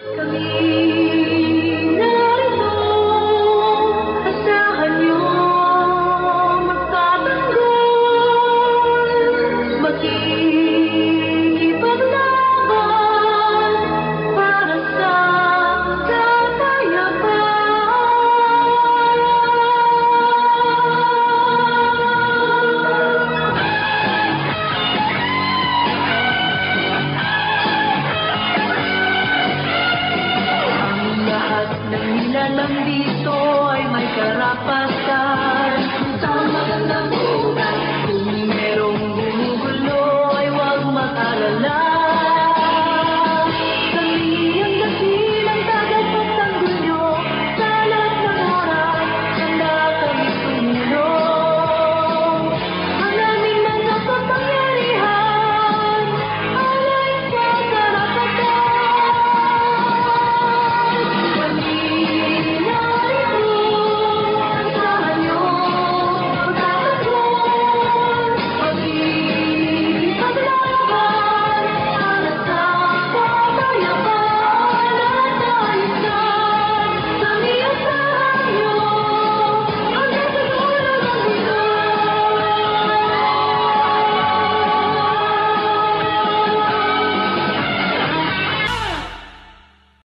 Kami narito, asahan niyo magtatanggol, makikipaglaban para sa kapayapaan. Lahat ng nilalang dito ay may karapat